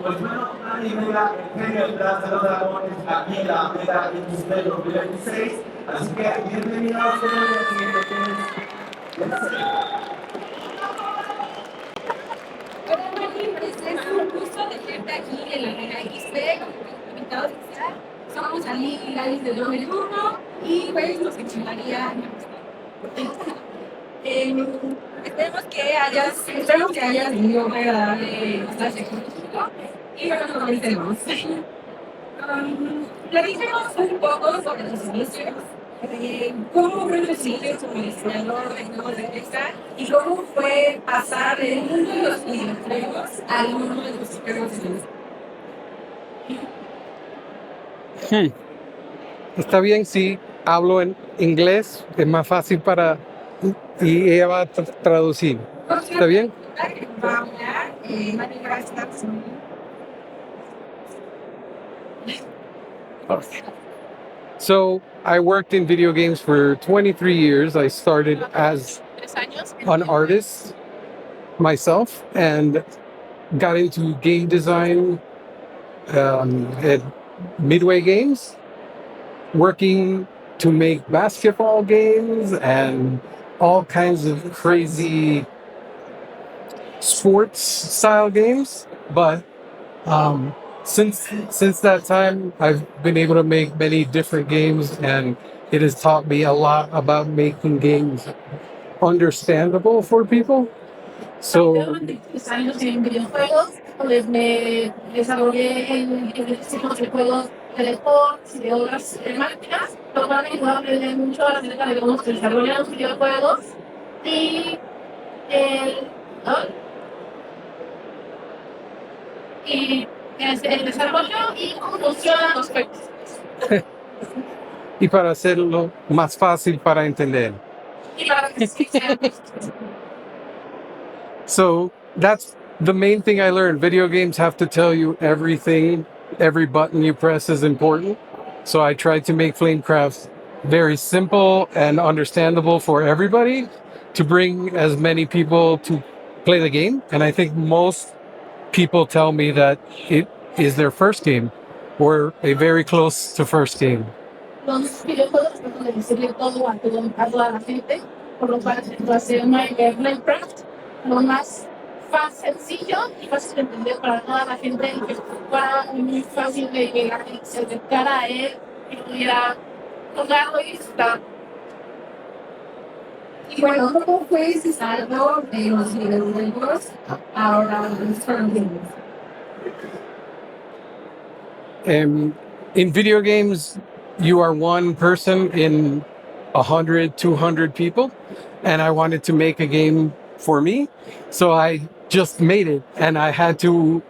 Pues bueno, Manny Vega, el genio detrás de los dragones, aquí en la MegaXP 2026. Así que bienvenidos, Hola, Manny, pues es un gusto tenerte aquí en la MegaXP como invitado especial. Somos Ali y Lali de Doble Turno y pues nos encantaría. Esperemos que hayas tenido una agradable estancia con México y bueno, comencemos. Platícanos un poco sobre tus inicios, cómo fue tus inicios como diseñador de juegos de mesa y cómo fue pasar del mundo de los videojuegos al mundo de los juegos de mesa. Está bien si hablo en inglés, es más fácil para... y ella va a traducir. ¿Está bien? Va a hablar, Manny Vega está Okay. So I worked in video games for 23 years. I started as an artist myself and got into game design at Midway Games, working to make basketball games and all kinds of crazy sports style games. But since that time, I've been able to make many different games, and it has taught me a lot about making games understandable for people. So años en videojuegos, donde me desarrollé en distintos de juegos de deportes y de otras temáticas, lo cual me ayudó a aprender mucho acerca de cómo se desarrollan los videojuegos y el, ¿no? y el desarrollo y cómo funcionan los juegos. y para hacerlo más fácil para entender. Y para que sea So that's the main thing I learned. Video games have to tell you everything. Every button you press is important. So I tried to make Flamecraft very simple and understandable for everybody to bring as many people to play the game. And I think most people tell me that it is their first game or a very close to first game. los videojuegos tratan de decirle todo a toda la gente, por lo cual se va a hacer Minecraft lo más sencillo y fácil de entender para toda la gente y que fuera muy fácil de que la gente se acercara a él y pudiera jugarlo y disfrutar. Y bueno, ¿cómo fue ese salto de los videojuegos ahora los premios? In video games, you are one person in 100, 200 people, and I wanted to make a game for me, so I just made it, and I had to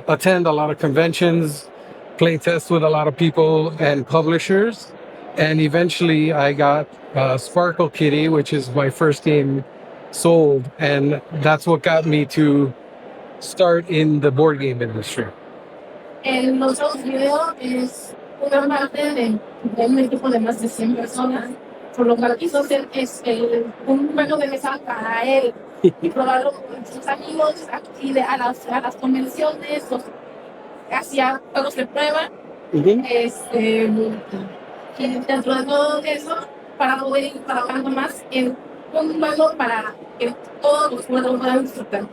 attend a lot of conventions, play tests with a lot of people and publishers, and eventually I got Sparkle Kitty, which is my first game sold, and that's what got me to start in the board game industry. En los otros videos es una parte de un equipo de más de 100 personas, por lo cual quiso hacer un juego de mesa para él y probarlo con sus amigos y a las convenciones, hacía juegos de prueba. Y dentro de todo eso, para poder ir trabajando más en un juego para que todos los jugadores puedan disfrutar.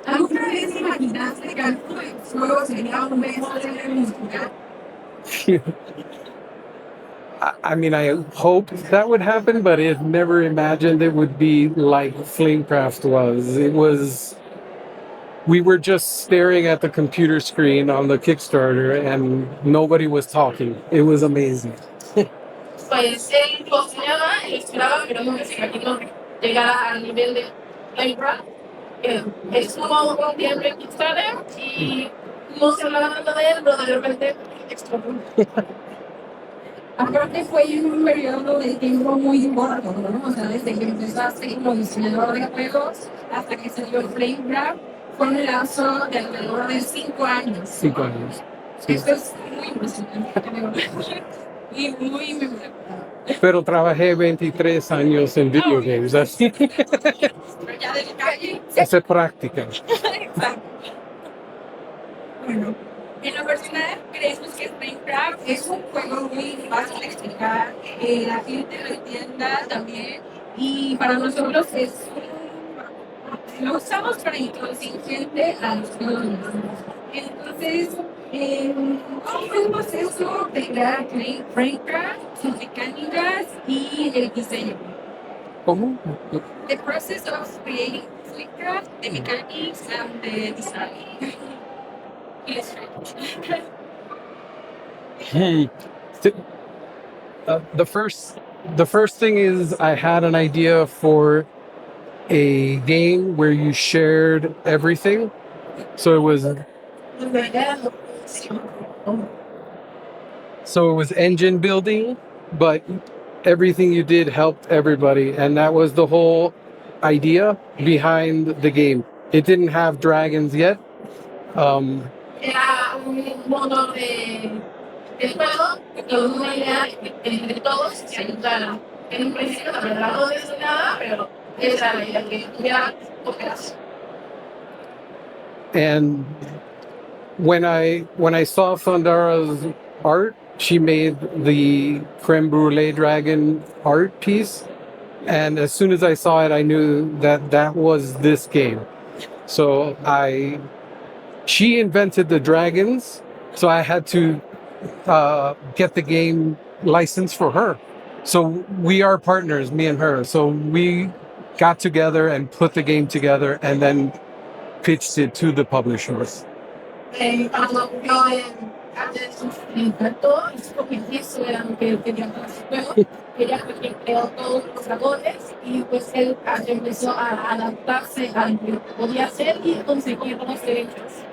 ¿Alguna vez imaginaste que alguno de tus juegos sería un bestseller musical? I mean, I hoped that would happen, but I never imagined it would be like Flamecraft was. We were just staring at the computer screen on the Kickstarter and nobody was talking. It was amazing. Pues él cocinaba y esperaba, pero nunca se imaginó llegar al nivel de Flamecraft. Estuvo un tiempo en Kickstarter y no se hablaba tanto de él, pero de repente explotó. Aparte fue un periodo de tiempo muy corto, ¿no? O sea, desde que empezaste como diseñador de juegos hasta que salió Flamecraft, fue un lapso de alrededor de 5 años. 5 años. Sí. Esto es muy impresionante, y muy memorable. pero trabajé 23 años en video games, así. Pero ya de calle. Hace práctica. Exacto. Bueno, en lo personal creemos que Flamecraft es un juego muy fácil de explicar, la gente lo entienda también y para nosotros lo usamos para introducir gente a los juegos. Entonces, ¿cómo fue el proceso de crear Flamecraft, sus mecánicas y el diseño? ¿Cómo? The process of creating Flamecraft, the mechanics and the design. The first thing is I had an idea for a game where you shared everything. So it was engine building, but everything you did helped everybody, and that was the whole idea behind the game. It didn't have dragons yet. Era un modo del juego que con una idea entre todos se ayudaran. En un principio la verdad no es nada, pero esa era la idea, que tuviera cooperación. And when I saw Thundara's art, she made the creme brulee dragon art piece, and as soon as I saw it, I knew that was this game. So she invented the dragons, so I had to get the game license for her. So we are partners, me and her. So we got together and put the game together and then pitched it to the publishers. Cuando yo antes me encantó y supo que eso era lo que él quería para su juego. Ella fue quien creó todos los dragones y pues él empezó a adaptarse a lo que podía hacer y conseguir los derechos.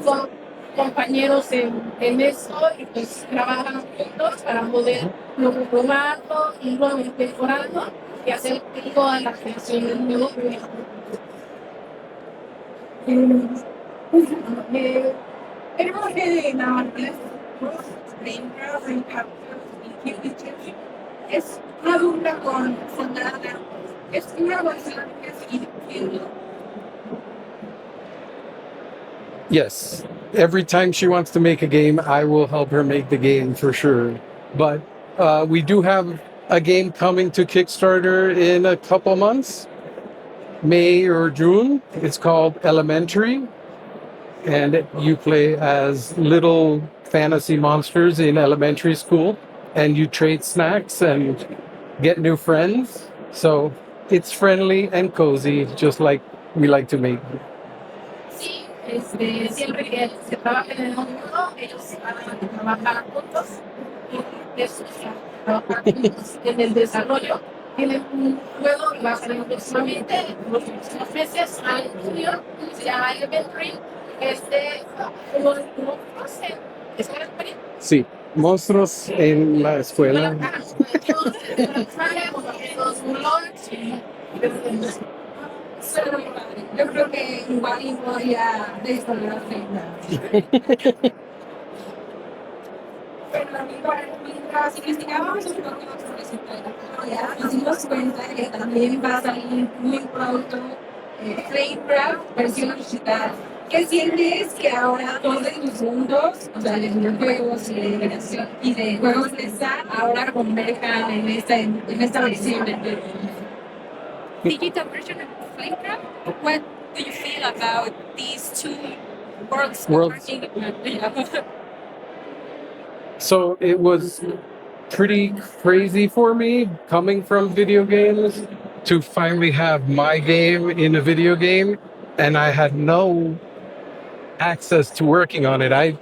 Son compañeros en eso y pues trabajan juntos para poder luego probarlo y luego mejorarlo y hacer toda la creación del nuevo juego. Creo que la manera es una dupla con Sandra. Es una versión que sigue siendo. Yes. Every time she wants to make a game, I will help her make the game for sure. But we do have a game coming to Kickstarter in a couple months, May or June. It's called Elementary, and you play as little fantasy monsters in elementary school, and you trade snacks and get new friends. So it's friendly and cozy, just like we like to make. Siempre que se trabajen en el mundo, ellos van a trabajar juntos y eso, trabajar juntos en el desarrollo. Tienen un juego que va a salir próximamente en los próximos meses al estudio, se llama Elementary, es de unos monstruos en escuela. Sí, monstruos en la escuela. Los burlones y yo creo que igual podría desarrollar pero mientras investigábamos un poco sobre su trayectoria, nos dimos cuenta que también va a salir muy pronto Flamecraft versión digital. ¿Qué sientes que ahora todos los mundos, o sea, de videojuegos y de generación y de juegos Mesa, ahora converjan en esta versión del digital version of Flamecraft? What do you feel about these two worlds? So it was pretty crazy for me coming from video games to finally have my game in a video game, and I had no access to working on it.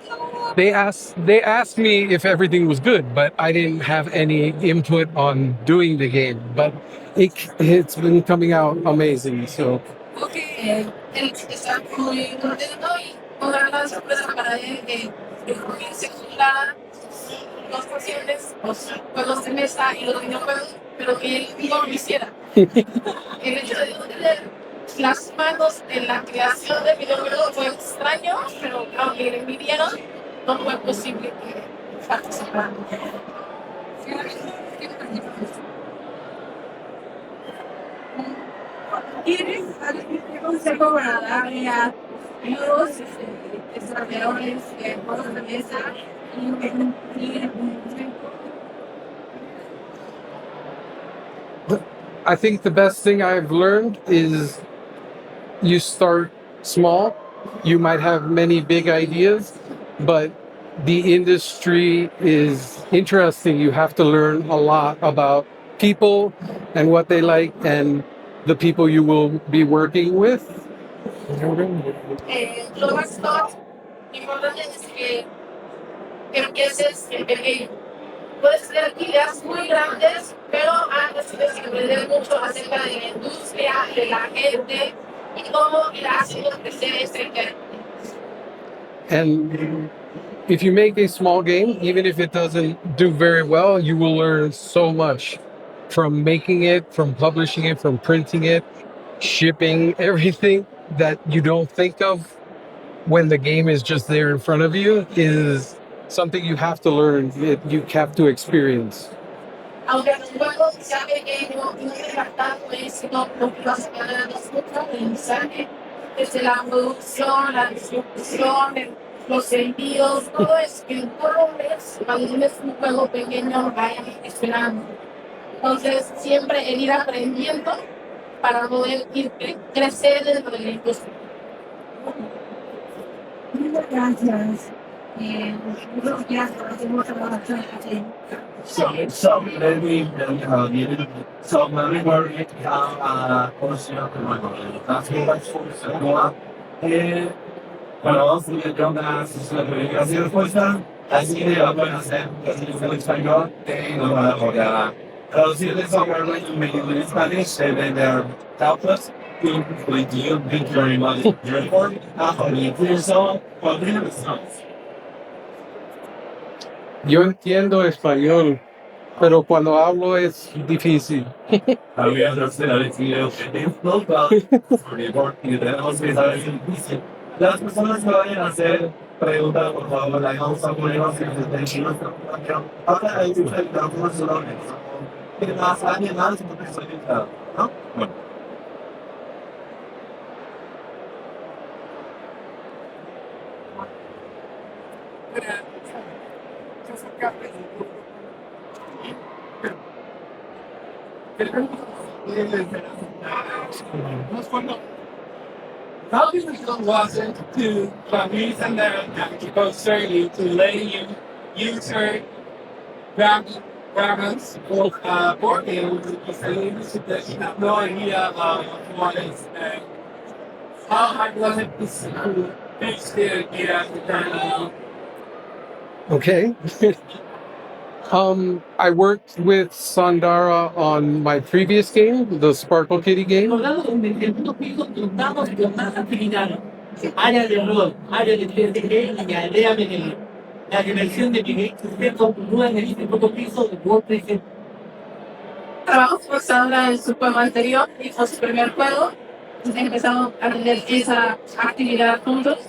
They asked me if everything was good, but I didn't have any input on doing the game. But it's been coming out amazing. So. Okay, está muy contento y una gran sorpresa para él que comience las posibles los juegos de mesa y los videojuegos, pero que él no lo hiciera. El hecho de no tener las manos en la creación de videojuegos fue extraño, pero aunque le midieron, no fue posible que participara. ¿Tienes algún consejo para darle a los desarrolladores de juegos de mesa y que cumplir un I think the best thing I've learned is you start small. You might have many big ideas, but the industry is interesting. You have to learn a lot about people and what they like and the people you will be working with. lo más importante es que empieces en pequeño. Puedes tener ideas muy grandes, pero antes tienes que aprender mucho acerca de la industria, de la gente y cómo ir haciendo crecer ese tema. And if you make a small game, even if it doesn't do very well, you will learn so much from making it, from publishing it, from printing it, shipping, everything that you don't think of when the game is just there in front of you is something you have to learn, you have to experience. Aunque el juego sea pequeño y no tenga tanto éxito, lo que vas a ganar es mucho aprendizaje desde la producción, la distribución, los envíos, todo eso que todo es cuando tienes un juego pequeño vayan esperando. Entonces, siempre el ir aprendiendo para poder ir crecer dentro de la industria. Muchas gracias. Muchas gracias. So let me so when we were conocido como bueno, vamos a ir con las preguntas y respuestas, así que lo pueden hacer en español, no van a poder traducir de software en Spanish, and then there are helpless. Thank you very much for your report. Yo entiendo español, pero cuando hablo es difícil. Había tenemos que saber si es difícil. Las personas que vayan a hacer preguntas, por favor, la vamos a poner en nuestra presentación. Ahora hay que usar el micrófono solamente. ¿Tiene más? ¿Alguien más? Porque estoy invitado, ¿no? Bueno. How difficult was it to use and concerning to letting you use her graphics or board game that you have no idea what is how hard was it to fix the idea to turn it on? Okay. I worked with Sandara on my previous game, the Sparkle Kitty game. Área de rol, área de TCG y agregame la dimensión de MegaXP continúa en el segundo piso de WordPress. Trabajamos con Sandra en su juego anterior y fue su primer juego. Entonces empezamos a aprender esa actividad juntos.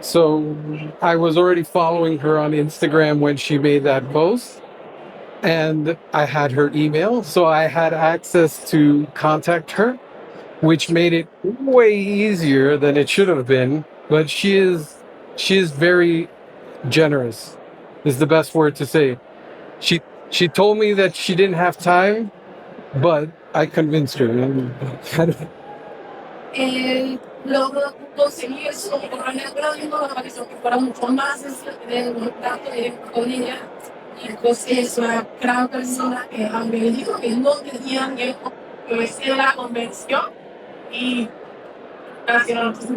So I was already following her on Instagram when she made that post, and I had her email, so I had access to contact her, which made it way easier than it should have been. But she is very generous, is the best word to say. She told me that she didn't have time, but I convinced her. Logró conseguir su correo electrónico para que fuera mucho más sencillo tener un contacto directo con ella. Y pues es una gran persona que aunque me dijo que no tenía tiempo, pues él la convenció y gracias.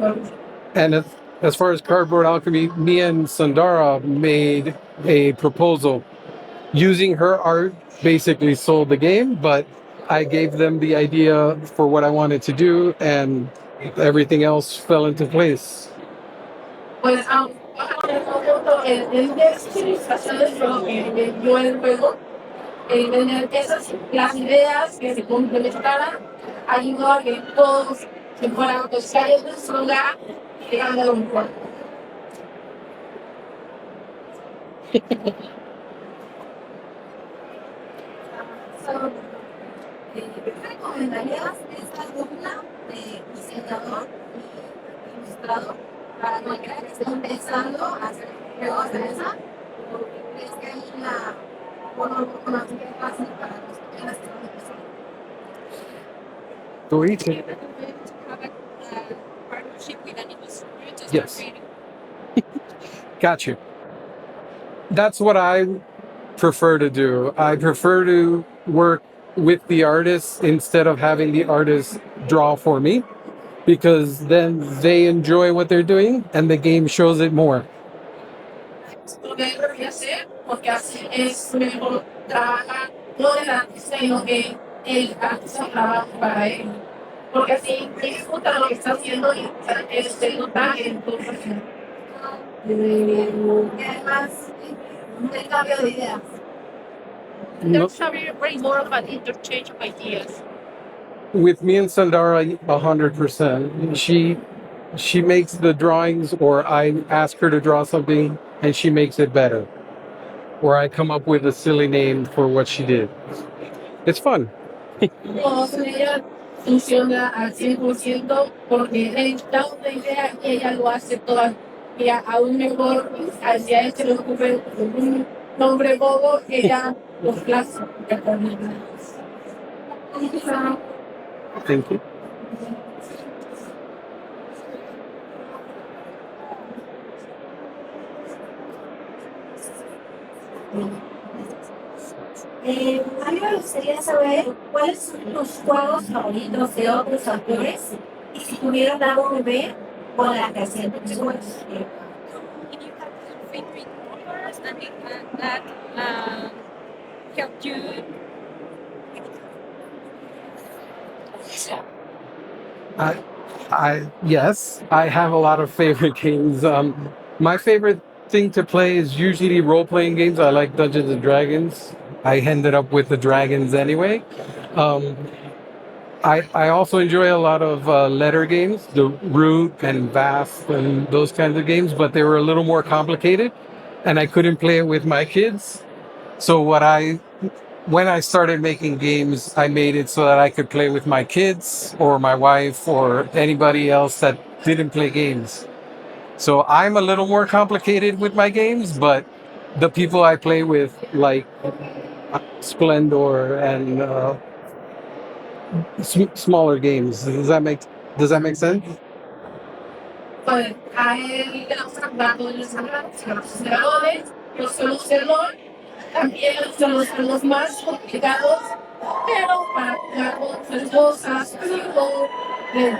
And as far as Cardboard Alchemy, me and Sandara made a proposal. Using her art basically sold the game, but I gave them the idea for what I wanted to do, and everything else fell into place. Pues el de ilustraciones fue lo que me dio el juego. El tener las ideas que se complementaran ayudó a que todos se fueran pues, cayendo en su lugar y llegando a lo mejor. recomendarías esta dupla de diseñador y ilustrador para cualquiera que esté empezando a hacer juegos de mesa? ¿O crees que hay una forma un poco más fácil para los que quieran hacer una persona? Go eat I it. recommend to have a partnership with an illustrator to start Yes. creating. Got you. That's what I prefer to do. I prefer to work with the artist instead of having the artist draw for me, because then they enjoy what they're doing and the game shows it more. Lo que debería hacer, porque así es mejor trabajar no del artista, sino que el artista trabaja para él. Porque así disfruta lo que está haciendo y se nota en tu perfil. Y además, el cambio de ideas. No, There's a very more of an interchange of ideas. with me and Sandara, 100%. She makes the drawings, or I ask her to draw something and she makes it better. Or I come up with a silly name for what she did. It's fun. Todo con ella funciona al 100% porque él da una idea y ella lo hace todavía aún mejor. Si a él se le ocurre un nombre bobo, ella lo plasma. Thank you. A mí me gustaría saber cuáles son tus juegos favoritos de otros autores y si tuvieron algo que ver con la creación de tus juegos. Can you have your favorite authors and that helped you? Yes, I have a lot of favorite games. My favorite thing to play is usually role-playing games. I like Dungeons and Dragons. I ended up with the dragons anyway. I also enjoy a lot of letter games, the Root and Vast and those kinds of games, but they were a little more complicated, and I couldn't play it with my kids. So when I started making games, I made it so that I could play with my kids or my wife or anybody else that didn't play games. So I'm a little more complicated with my games, but the people I play with like Splendor and smaller games. Does that make sense? Pues a él le gusta jugar con los creadores, los conocedor, también son los más complicados, pero para jugar con sus cosas,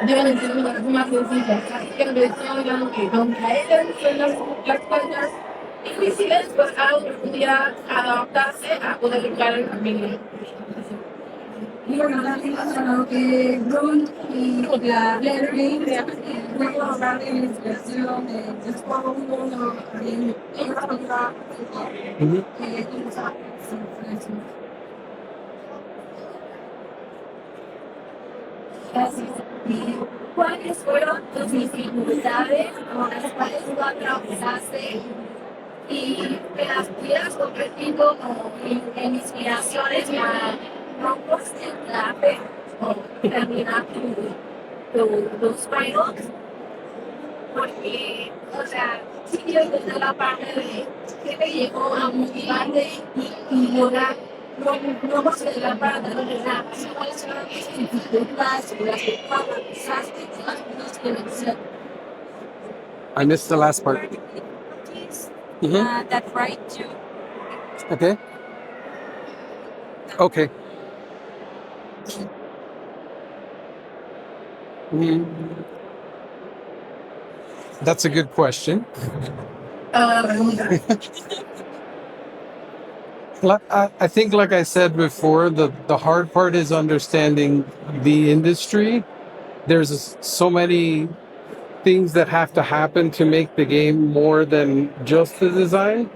deben ser las más sencillas. Así que le estoy hablando que aunque a él le gustan las cosas difíciles, pues a uno podría adaptarse a poder jugar en familia. Y bueno, también mencionó que Rune y la Letter Game luego hablar de la inspiración de juego un mundo en una cultura que usa Gracias. ¿Y cuáles fueron tus dificultades con las cuales tú atravesaste y que las pudieras convertir como en inspiraciones para no concentrarte o terminar tus juegos? Porque, o sea, sí quiero entender la parte de qué te llevó a motivarte y lograr no considerar para terminar. ¿Cuáles fueron tus dificultades o las que tú atravesaste y las cosas que mencionas? I missed the last part. That right to Okay. Okay. Mm. That's a good question. I think, like I said before, the hard part is understanding the industry. There's so many things that have to happen to make the game more than just the design.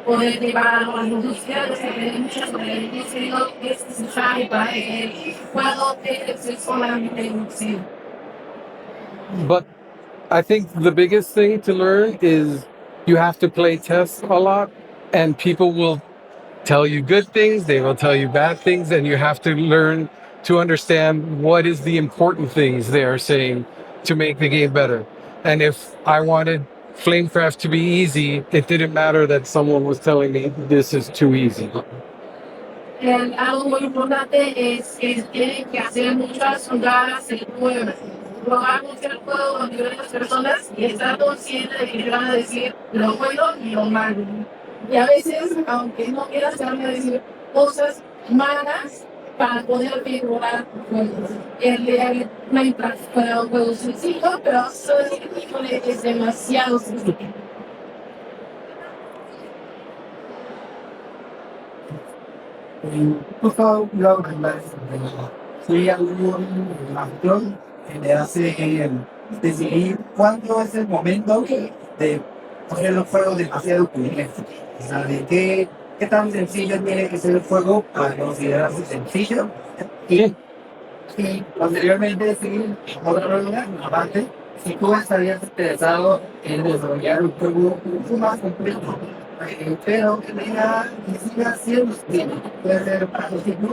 Poder llevar a la industria de experiencia sobre el diseño que es necesario para que el juego sea solamente But I think the biggest thing to learn is you have to play test a lot, and people will tell you good things, they will tell you bad things, and you have to learn to understand what is the important things they are saying to make the game better. And if I wanted Flamecraft to be easy, it didn't matter that someone was telling me this is too easy. Algo muy importante es que tienen que hacer muchas jugadas el juego. Probar mucho el juego con diferentes personas y estar consciente de que te van a decir lo bueno y lo malo. Y a veces, aunque no quieras, te van a decir cosas malas para poder mejorar juegos. El Minecraft fue un juego sencillo, pero híjole, es demasiado sencillo. Justo luego que soy algún actor que le hace decidir cuándo es el momento de poner un juego demasiado complejo. O sea, de qué tan sencillo tiene que ser el juego para considerarse sencillo. Y posteriormente, sí, otra pregunta, aparte, si tú estarías interesado en desarrollar un juego mucho más complejo, pero que siga siendo estilo. Puede ser para los tipos,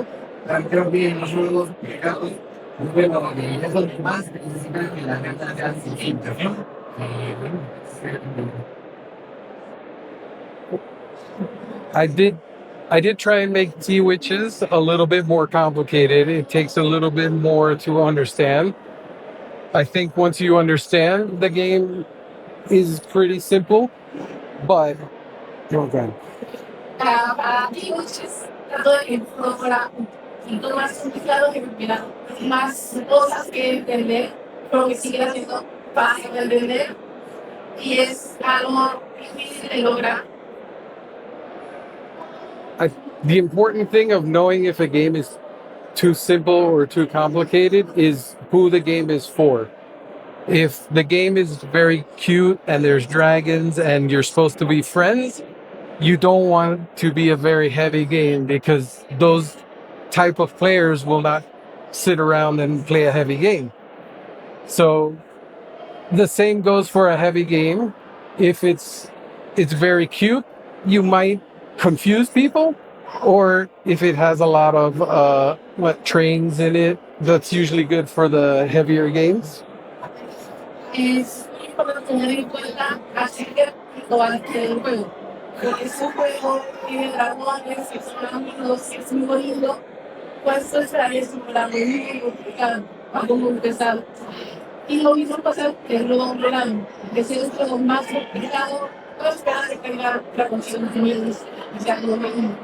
creo que en los juegos complicados, bueno, es lo que más necesitan que la carta sea sencilla, ¿no? I did try and make Tea Witches a little bit more complicated. It takes a little bit more to understand. I think once you understand, the game is pretty simple, but okay. Para ti, muchos trato de que fuera un poquito más complicado, que hubiera más cosas que entender, pero que siga siendo fácil de entender y es algo difícil de lograr. The important thing of knowing if a game is too simple or too complicated is who the game is for. If the game is very cute and there's dragons and you're supposed to be friends, you don't want to be a very heavy game because those type of players will not sit around and play a heavy game. So the same goes for a heavy game. If it's very cute, you might confuse people, or if it has a lot of trains in it, that's usually good for the heavier games. Es muy importante tener en cuenta así que lo van a hacer el juego. Porque su juego tiene dragones, que son amigos, que es muy bonito, pues eso es un programa muy complicado, algo muy pesado. Y lo mismo pasa que el juego online, que si es un juego más complicado, pues esperar que tenga la función de niveles, y sea lo mismo.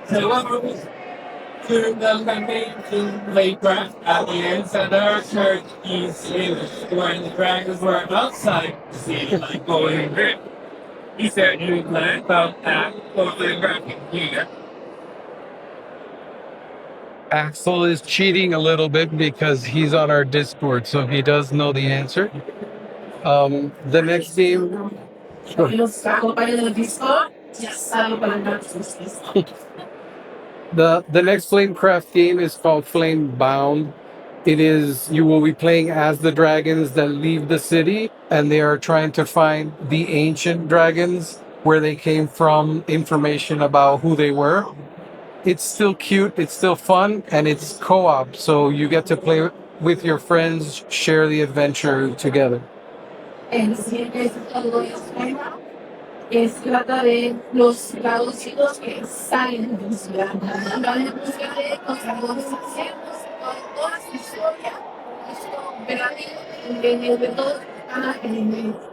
So what was to the campaign to Flamecraft at the end, Senator Church East when the dragons were outside the city, like going in. He said you plan about that for Flamecraft here. Axel is cheating a little bit because he's on our Discord, so he does know the answer. The next game. Los acompañan en el Discord, ya saben para el The next Flamecraft game is called Flame Bound. It is, you will be playing as the dragons that leave the city, and they are trying to find the ancient dragons, where they came from, information about who they were. It's still cute, it's still fun, and it's co-op, so you get to play with your friends, share the adventure together. El siguiente título es Mesa, que trata de los traducidos que salen de la ciudad. Van en busca de los dragones ancianos, con toda su historia, su operativo, en el de todos van en el medio.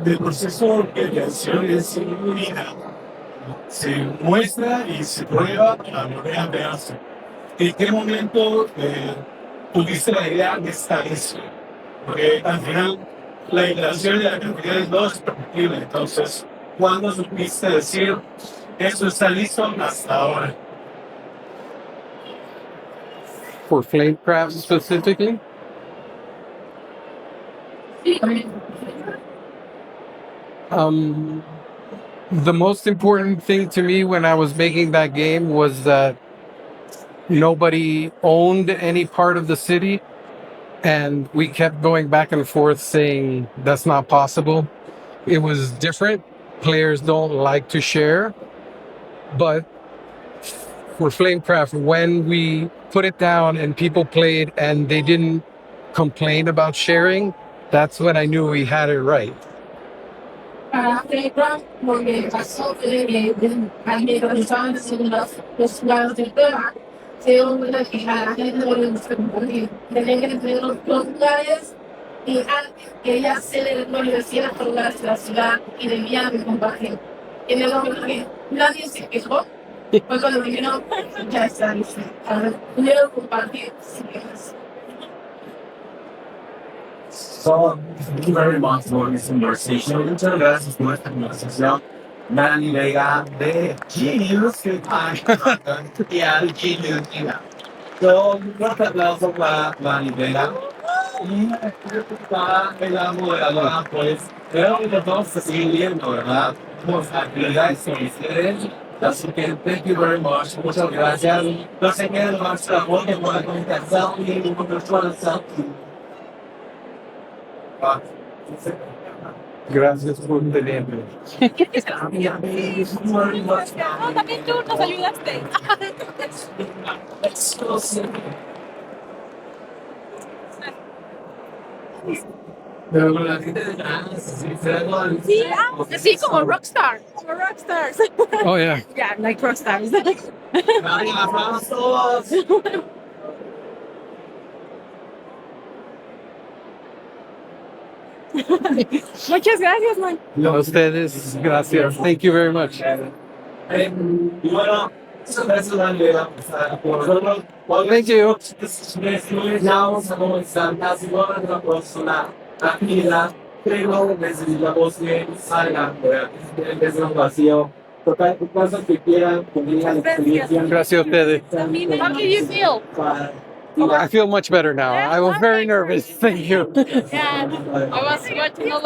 El proceso de creación es lineal. Se muestra y se prueba para volver a verse. ¿En qué momento tuviste la idea de esta listo? Porque al final la iteración de la creatividad no es perfectible. Entonces, ¿cuándo supiste decir eso está listo hasta ahora? For Flamecraft specifically? Sí, también. The most important thing to me when I was making that game was that nobody owned any part of the city, and we kept going back and forth saying that's not possible. It was different. Players don't like to share, but for Flamecraft, when we put it down and people played and they didn't complain about sharing, that's when I knew we had it right. Para Flamecraft, lo que pasó fue que mientras estaban haciendo los juegos de prueba, se dio cuenta que a la gente no le gusta compartir. Tenían que tener los lugares y antes que ella se le universidad a los lugares de la ciudad y debían de compartir. Y en el momento que nadie se quejó, fue cuando dijeron, ya está listo. Ahora, pudieron compartir sin quejas. So, thank you very much for this conversation. Muchas gracias por esta conversación. Manny Vega de Genius, que y al Genius. So, un fuerte aplauso para Manny Vega. Y para la moderadora, pues, creo que nos vamos a seguir viendo, ¿verdad? Tenemos actividades con ustedes. Así que, thank you very much. Muchas gracias. No se queden más trabajo por la comunicación y por nuestra salud. Gracias por tenerme. No, también tú nos ayudaste. Pero con la gente de trans, Sí, así como rockstar. Como rockstars. Oh, yeah. Yeah, like rockstars. Muchas gracias, man. A ustedes, gracias. Thank you very much. Y bueno, muchas gracias, Daniel, por nosotros. Thank you. Ya vamos a comenzar casi nuestra próxima actividad, pero necesitamos que salgan desde un vacío. Total, cosas que quieran, que digan experiencia. Gracias a ustedes. How do you feel? I feel much better now. I was very nervous. Thank you. Yeah, I was watching all of